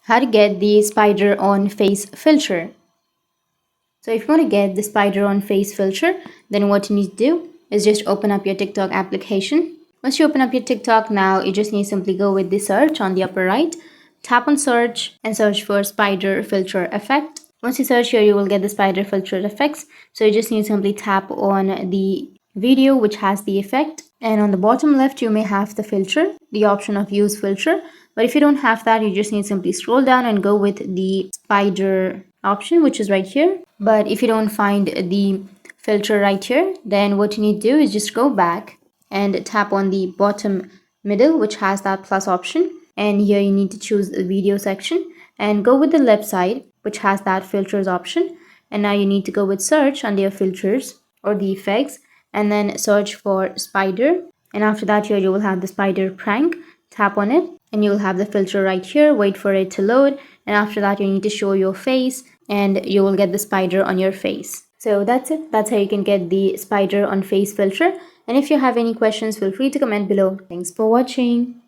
how to get the spider on face filter. So if you want to get the spider on face filter, then what you need to do is just open up your TikTok application. Once you open up your TikTok, now you just need to simply go with the search on the upper right, tap on search and search for spider filter effect. Once you search here, you will get the spider filter effects. So you just need to simply tap on the video which has the effect, and on the bottom left you may have the filter, the option of use filter. But if you don't have that, you just need to simply scroll down and go with the spider option, which is right here. But if you don't find the filter right here, then what you need to do is just go back and tap on the bottom middle, which has that plus option, and here you need to choose the video section and go with the left side, which has that filters option. And now you need to go with search under your filters or the effects, and then search for spider. And after that, here you will have the spider prank. Tap on it and you will have the filter right here. Wait for it to load, and after that you need to show your face and you will get the spider on your face. So that's it. That's how you can get the spider on face filter. And if you have any questions, feel free to comment below. Thanks for watching.